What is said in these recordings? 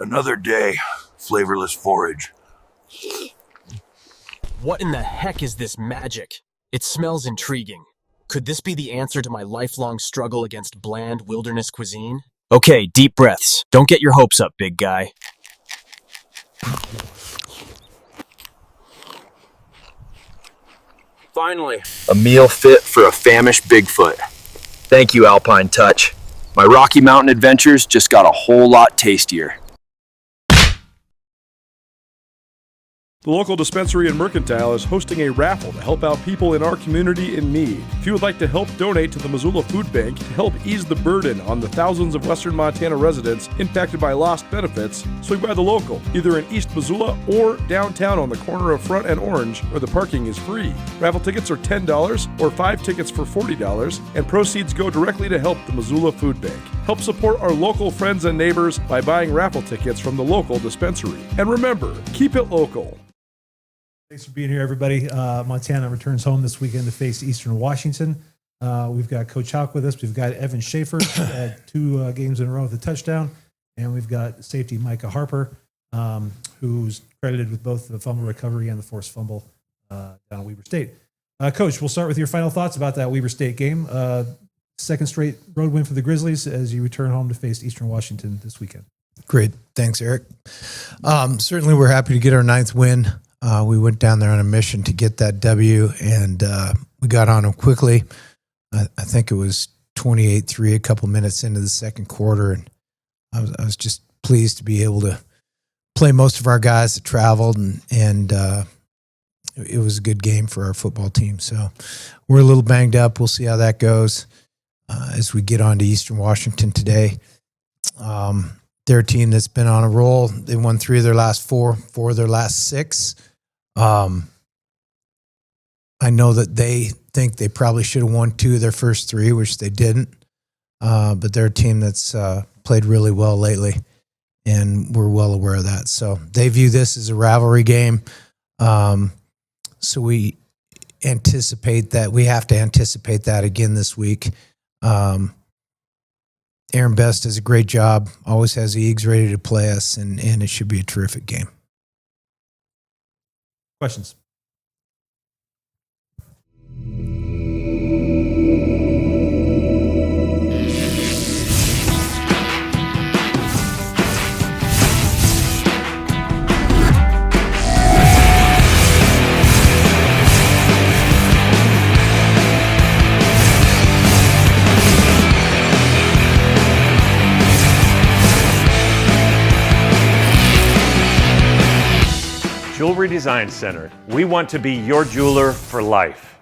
Another day, flavorless forage. What in the heck is this magic? It smells intriguing. Could this be the answer to my lifelong struggle against bland wilderness cuisine? Okay, deep breaths. Don't get your hopes up, big guy. Finally, a meal fit for a famished Bigfoot. Thank you, Alpine Touch. My Rocky Mountain adventures just got a whole lot tastier. The local dispensary and mercantile is hosting a raffle to help out people in our community in need. If you would like to help donate to the Missoula Food Bank to help ease the burden on the thousands of Western Montana residents impacted by lost benefits, swing by the local, either in East Missoula or downtown on the corner of Front and Orange, where the parking is free. Raffle tickets are $10 or 5 tickets for $40, and proceeds go directly to help the Missoula Food Bank. Help support our local friends and neighbors by buying raffle tickets from the local dispensary. And remember, keep it local. Thanks for being here, everybody. Montana returns home this weekend to face Eastern Washington. We've got Coach Hauck with us. We've got Evan Shafer at 2 games in a row with a touchdown. And we've got safety Micah Harper, who's credited with both the fumble recovery and the forced fumble down at Weber State. Coach, we'll start with your final thoughts about that Weber State game. Second straight road win for the Grizzlies as you return home to face Eastern Washington this weekend. Great. Thanks, Eric. Certainly we're happy to get our 9th win. We went down there on a mission to get that W, and we got on them quickly. I think it was 28-3 a couple minutes into the second quarter, and I was just pleased to be able to play most of our guys that traveled, and it was a good game for our football team. So we're a little banged up. We'll see how that goes as we get on to Eastern Washington today. They're a team that's been on a roll. They won 3 of their last 4 of their last 6. I know that they think they probably should have won 2 of their first 3, which they didn't. But they're a team that's played really well lately, and we're well aware of that. So they view this as a rivalry game. So we anticipate that. We have to anticipate that again this week. Aaron Best does a great job, always has the Eags ready to play us, and it should be a terrific game. Questions? Jewelry Design Center. We want to be your jeweler for life.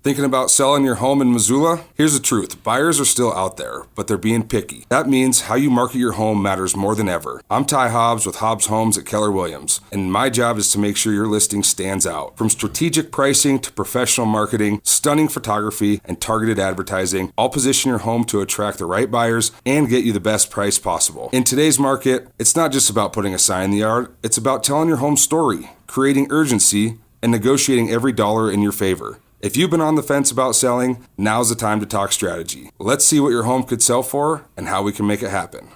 Thinking about selling your home in Missoula? Here's the truth. Buyers are still out there, but they're being picky. That means how you market your home matters more than ever. I'm Ty Hobbs with Hobbs Homes at Keller Williams, and my job is to make sure your listing stands out. From strategic pricing to professional marketing, stunning photography, and targeted advertising, I'll position your home to attract the right buyers and get you the best price possible. In today's market, it's not just about putting a sign in the yard, it's about telling your home story, creating urgency, and negotiating every dollar in your favor. If you've been on the fence about selling, now's the time to talk strategy. Let's see what your home could sell for and how we can make it happen.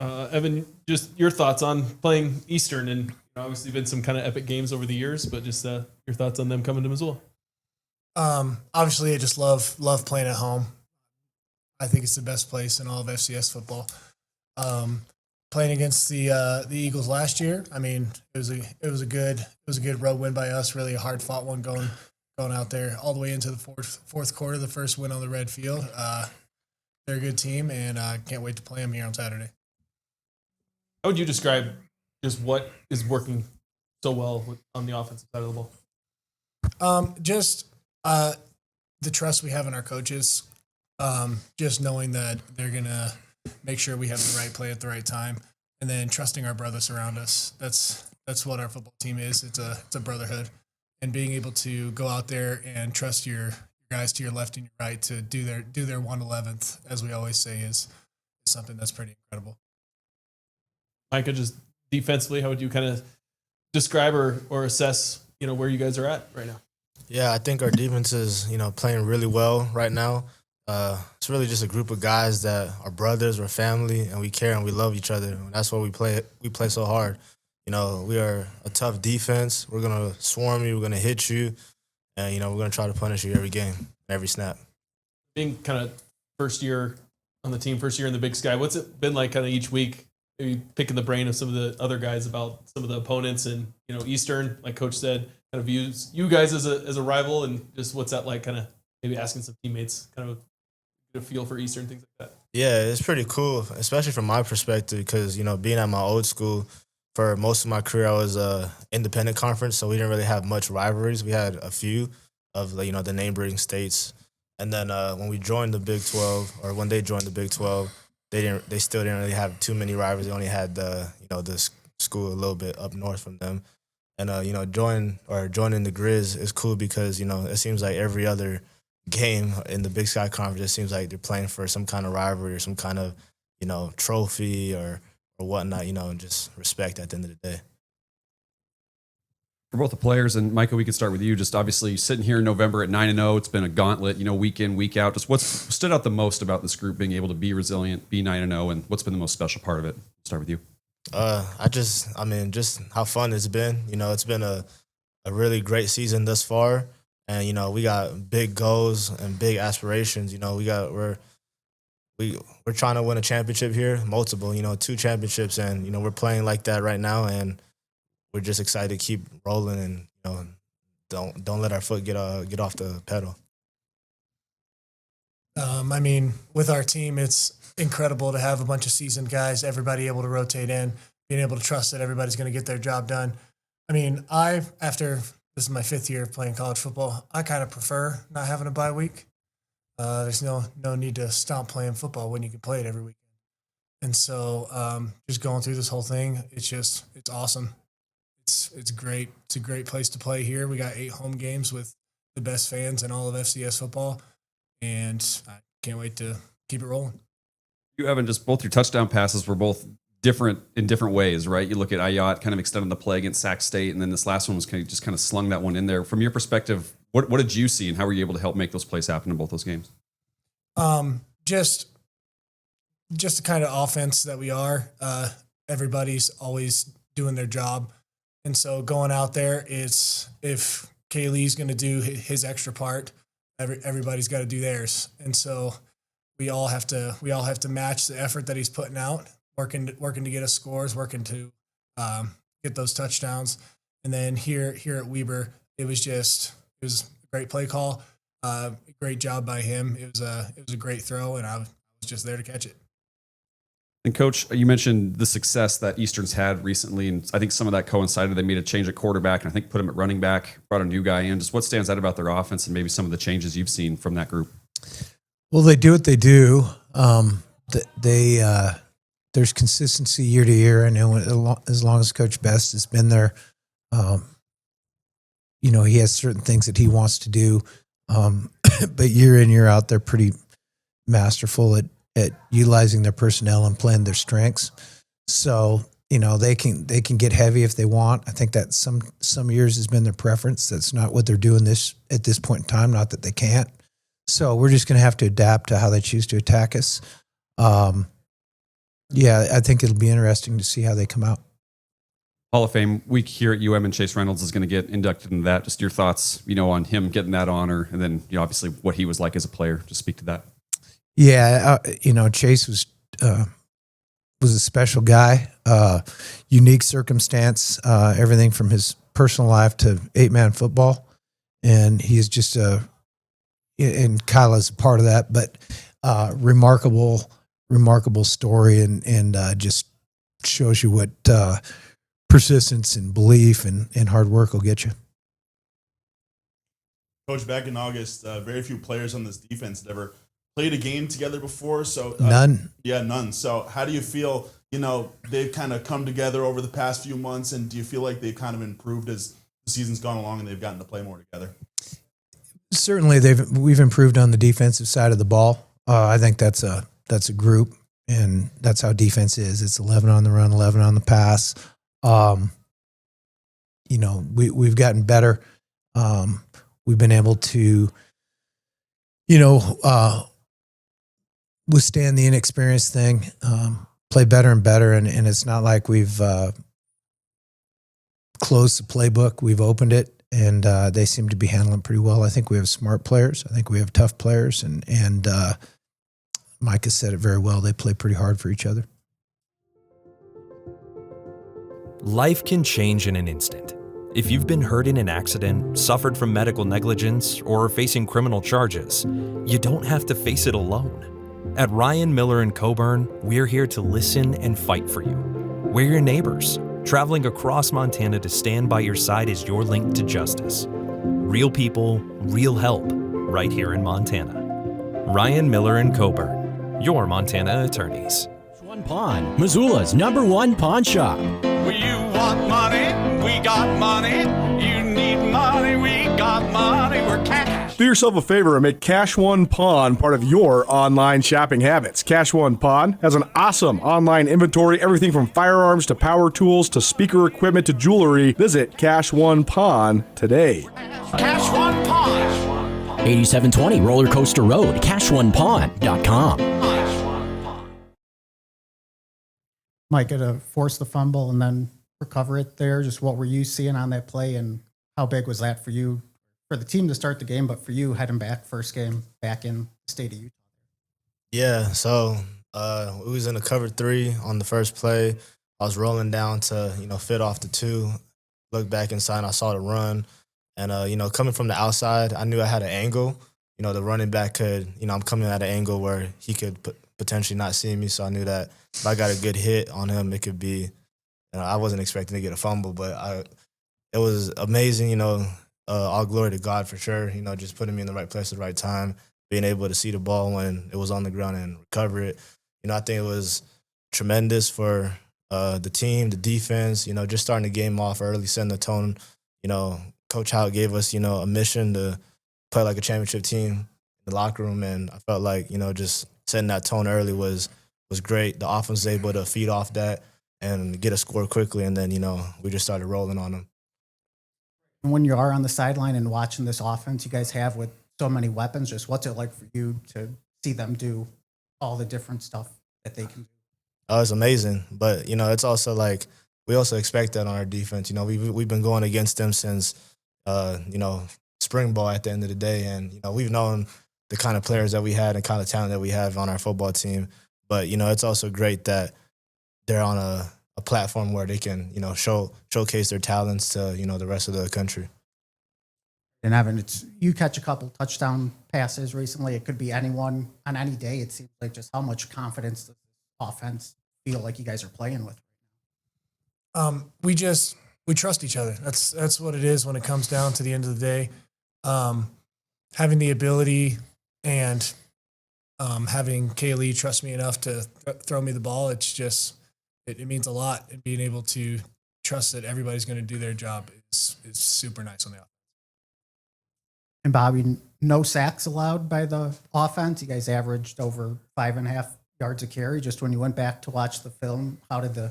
Evan, just your thoughts on playing Eastern, and obviously been some kind of epic games over the years, but just your thoughts on them coming to Missoula. Obviously, I just love playing at home. I think it's the best place in all of FCS football. Playing against the Eagles last year, I mean, it was a good road win by us. Really a hard fought one going out there all the way into the fourth quarter. The first win on the red field. They're a good team, and I can't wait to play them here on Saturday. How would you describe just what is working so well on the offensive side of the ball? Just the trust we have in our coaches. Just knowing that they're gonna make sure we have the right play at the right time, and then trusting our brothers around us. That's what our football team is. It's a brotherhood, and being able to go out there and trust your guys to your left and your right to do their 1/11th, as we always say, is something that's pretty incredible. Micah, just defensively, how would you kind of describe or assess where you guys are at right now? Yeah, I think our defense is playing really well right now. It's really just a group of guys that are brothers, we're family, and we care and we love each other. And that's why we play so hard. You know, we are a tough defense. We're going to swarm you. We're going to hit you. And, you know, we're going to try to punish you every game, every snap. Being kind of first year on the team, first year in the Big Sky, what's it been like kind of each week, maybe picking the brain of some of the other guys about some of the opponents and, you know, Eastern, like Coach said, kind of views you guys as a rival, and just what's that like, kind of maybe asking some teammates kind of get a feel for Eastern, things like that? Yeah, it's pretty cool, especially from my perspective because, you know, being at my old school, for most of my career, I was independent conference, so we didn't really have much rivalries. We had a few of, you know, the neighboring states. And then when we joined the Big 12, or when they joined the Big 12, they still didn't really have too many rivals. They only had the school a little bit up north from them. And you know, joining the Griz is cool because, you know, it seems like every other game in the Big Sky Conference, it seems like they're playing for some kind of rivalry or some kind of, you know, trophy or whatnot, you know, and just respect at the end of the day. For both the players, and Micah, we can start with you. Just obviously sitting here in November at 9-0, it's been a gauntlet, you know, week in, week out. Just what's stood out the most about this group being able to be resilient, be 9-0, and what's been the most special part of it? Start with you. Just how fun it's been. You know, it's been a really great season thus far, and you know, we got big goals and big aspirations. You know, we're trying to win a championship here, multiple, you know, 2 championships, and you know, we're playing like that right now, and we're just excited to keep rolling, and you know, don't let our foot get off the pedal. I mean, with our team, it's incredible to have a bunch of seasoned guys, everybody able to rotate in, being able to trust that everybody's going to get their job done. I mean, after this is my 5th year of playing college football, I kind of prefer not having a bye week. There's no need to stop playing football when you can play it every weekend. And so just going through this whole thing, it's awesome. It's great. It's a great place to play here. We got 8 home games with the best fans in all of FCS football, and I can't wait to keep it rolling. You, Evan, just both your touchdown passes were both different in different ways, right? You look at Ayat kind of extending the play against Sac State, and then this last one was kind of slung that one in there. From your perspective, what did you see, and how were you able to help make those plays happen in both those games? Just the kind of offense that we are. Everybody's always doing their job. And so going out there, it's if Kaylee's going to do his extra part, everybody's got to do theirs. And so we all have to match the effort that he's putting out, working to get us scores, working to get those touchdowns. And then here at Weber, it was a great play call, great job by him. It was a great throw, and I was just there to catch it. And Coach, you mentioned the success that Eastern's had recently, and I think some of that coincided. They made a change at quarterback, and I think put him at running back, brought a new guy in. Just what stands out about their offense, and maybe some of the changes you've seen from that group? Well, they do what they do. There's consistency year to year. I know as long as Coach Best has been there, you know, he has certain things that he wants to do. But year in, year out, they're pretty masterful at utilizing their personnel and playing their strengths. So, you know, they can get heavy if they want. I think that some years has been their preference. That's not what they're doing at this point in time, not that they can't. So we're just going to have to adapt to how they choose to attack us. Yeah, I think it'll be interesting to see how they come out. Hall of Fame week here at UM, and Chase Reynolds is going to get inducted into that. Just your thoughts, you know, on him getting that honor, and then, you know, obviously what he was like as a player. Just speak to that. Yeah, you know, Chase was a special guy, unique circumstance, everything from his personal life to 8-man football, and he's just and Kyle is a part of that, but remarkable story, and just shows you what persistence and belief and hard work will get you. Coach, back in August, very few players on this defense had ever played a game together before. So none. Yeah, none. So how do you feel, you know, they've kind of come together over the past few months, and do you feel like they've kind of improved as the season's gone along and they've gotten to play more together? Certainly we've improved on the defensive side of the ball. I think that's a group, and that's how defense is. It's 11 on the run, 11 on the pass. You know, we've gotten better. We've been able to, you know, withstand the inexperienced thing, play better and better. And it's not like we've closed the playbook. We've opened it, and they seem to be handling pretty well. I think we have smart players. I think we have tough players. And Micah said it very well. They play pretty hard for each other. Life can change in an instant. If you've been hurt in an accident, suffered from medical negligence, or are facing criminal charges, you don't have to face it alone. At Ryan Miller & Coburn, we're here to listen and fight for you. We're your neighbors, traveling across Montana to stand by your side as your link to justice. Real people, real help, right here in Montana. Ryan Miller & Coburn, your Montana attorneys. One Pawn, Missoula's #1 pawn shop. Well, you want money? We got money. You need money? We got money. We're cash. Do yourself a favor and make Cash One Pawn part of your online shopping habits. Cash One Pawn has an awesome online inventory, everything from firearms to power tools to speaker equipment to jewelry. Visit Cash One Pawn today. Cash One Pawn. 8720 Roller Coaster Road, CashOnePawn.com. Micah to force the fumble and then recover it there. Just what were you seeing on that play, and how big was that for you, for the team to start the game, but for you heading back first game back in the state of Utah? Yeah, so we was in a cover 3 on the first play. I was rolling down to, fit off the 2, look back inside, and I saw the run. And, coming from the outside, I knew I had an angle. The running back could, I'm coming at an angle where he could potentially not see me. So I knew that if I got a good hit on him, it could be, I wasn't expecting to get a fumble, but it was amazing, all glory to God for sure, just putting me in the right place at the right time, being able to see the ball when it was on the ground and recover it. I think it was tremendous for the team, the defense, just starting the game off early, setting the tone. Coach Hauck gave us, a mission to play like a championship team in the locker room, and I felt like, just setting that tone early was great. The offense was able to feed off that and get a score quickly, and then, we just started rolling on them. When you are on the sideline and watching this offense you guys have with so many weapons, just what's it like for you to see them do all the different stuff that they can do? Oh, it's amazing. But, it's also like we also expect that on our defense. We've been going against them since, spring ball at the end of the day. And, we've known the kind of players that we had and kind of talent that we have on our football team. But, it's also great that they're on a platform where they can, showcase their talents to, the rest of the country. And Evan, you catch a couple touchdown passes recently. It could be anyone on any day. It seems like just how much confidence does the offense feel like you guys are playing with? We trust each other. That's what it is when it comes down to the end of the day. Having the ability and having Kaylee trust me enough to throw me the ball, it's just it means a lot. And being able to trust that everybody's going to do their job is super nice on the offense. And Bobby, no sacks allowed by the offense. You guys averaged over 5.5 yards a carry. Just when you went back to watch the film, how did the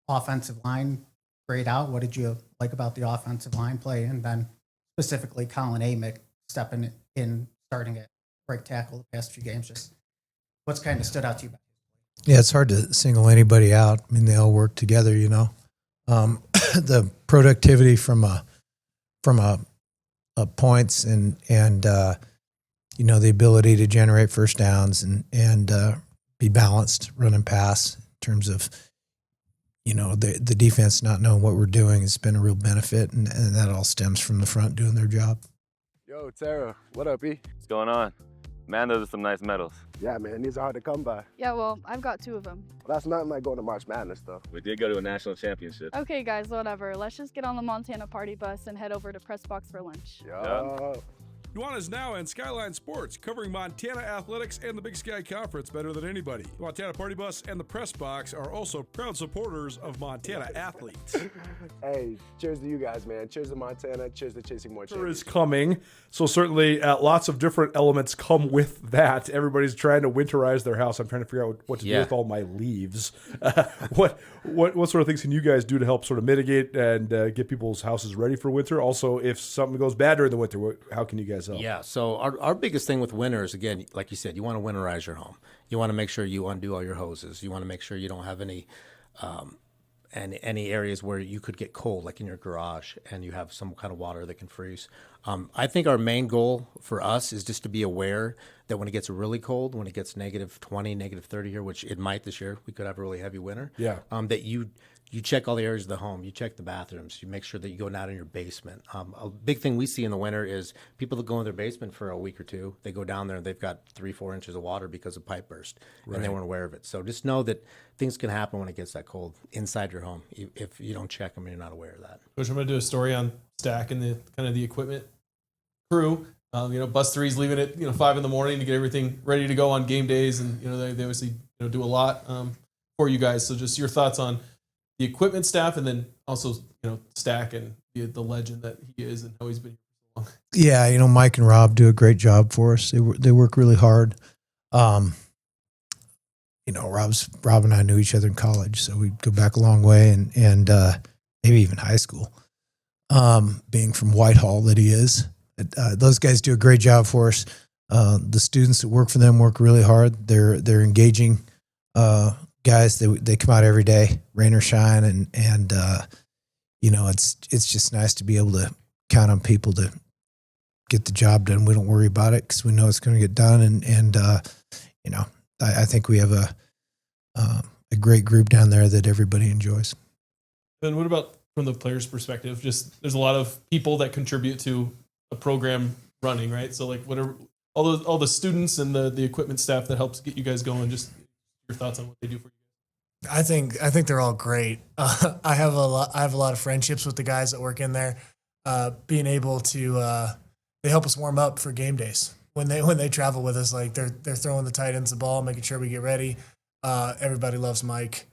offensive line grade out? What did you like about the offensive line play? And then specifically Colin Amick stepping in, starting at right tackle the past few games. Just what's kind of stood out to you? Yeah, it's hard to single anybody out. I mean, they all work together, The productivity from a points and the ability to generate first downs and be balanced, run and pass in terms of, the defense not knowing what we're doing has been a real benefit, and that all stems from the front doing their job. Yo, Tara, what up, E? What's going on? Man, those are some nice medals. Yeah, man, these are hard to come by. Yeah, well, I've got 2 of them. Well, that's nothing like going to March Madness, though. We did go to a national championship. Okay, guys, whatever. Let's just get on the Montana party bus and head over to Press Box for lunch. Yo. Nuanez Now and Skyline Sports, covering Montana athletics and the Big Sky Conference better than anybody. The Montana Party Bus and the Press Box are also proud supporters of Montana athletes. Hey, cheers to you guys, man. Cheers to Montana. Cheers to chasing more champions. Is coming, so certainly lots of different elements come with that. Everybody's trying to winterize their house. I'm trying to figure out what to do with all my leaves. What sort of things can you guys do to help sort of mitigate and get people's houses ready for winter? Also, if something goes bad during the winter, how can you guys myself. Yeah. So our biggest thing with winter is, again, like you said, you want to winterize your home. You want to make sure you undo all your hoses. You want to make sure you don't have any areas where you could get cold, like in your garage, and you have some kind of water that can freeze. I think our main goal for us is just to be aware that when it gets really cold, when it gets negative 20, negative 30 here, which it might this year, we could have a really heavy winter. Yeah. That you check all the areas of the home, you check the bathrooms, you make sure that you go down in your basement. A big thing we see in the winter is people that go in their basement for a week or two, they go down there and they've got 3-4 inches of water because of pipe burst, and they weren't aware of it. So just know that things can happen when it gets that cold inside your home if you don't check them and you're not aware of that. Coach, I'm going to do a story on Stack and the kind of the equipment crew. Bus 3's leaving at 5 in the morning to get everything ready to go on game days, and they obviously do a lot for you guys. So just your thoughts on the equipment staff, and then also Stack and the legend that he is and how he's been here for so long. Yeah, Mike and Rob do a great job for us. They work really hard. Rob and I knew each other in college, so we go back a long way, and maybe even high school. Being from Whitehall that he is, those guys do a great job for us. The students that work for them work really hard. They're engaging guys. They come out every day, rain or shine, and it's just nice to be able to count on people to get the job done. We don't worry about it because we know it's going to get done, and I think we have a great group down there that everybody enjoys. And what about from the players' perspective? Just there's a lot of people that contribute to a program running, right? So like what are all the students and the equipment staff that helps get you guys going? Just your thoughts on what they do for you. I think they're all great. I have a lot of friendships with the guys that work in there. Being able to they help us warm up for game days when they travel with us. Like they're throwing the tight ends the ball, making sure we get ready. Everybody loves Mike,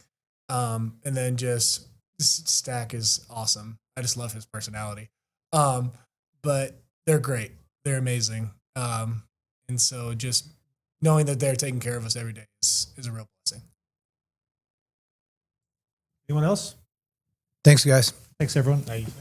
and then just Stack is awesome. I just love his personality. But they're great. They're amazing. And so just knowing that they're taking care of us every day is a real blessing. Anyone else? Thanks, guys. Thanks, everyone. Thank you.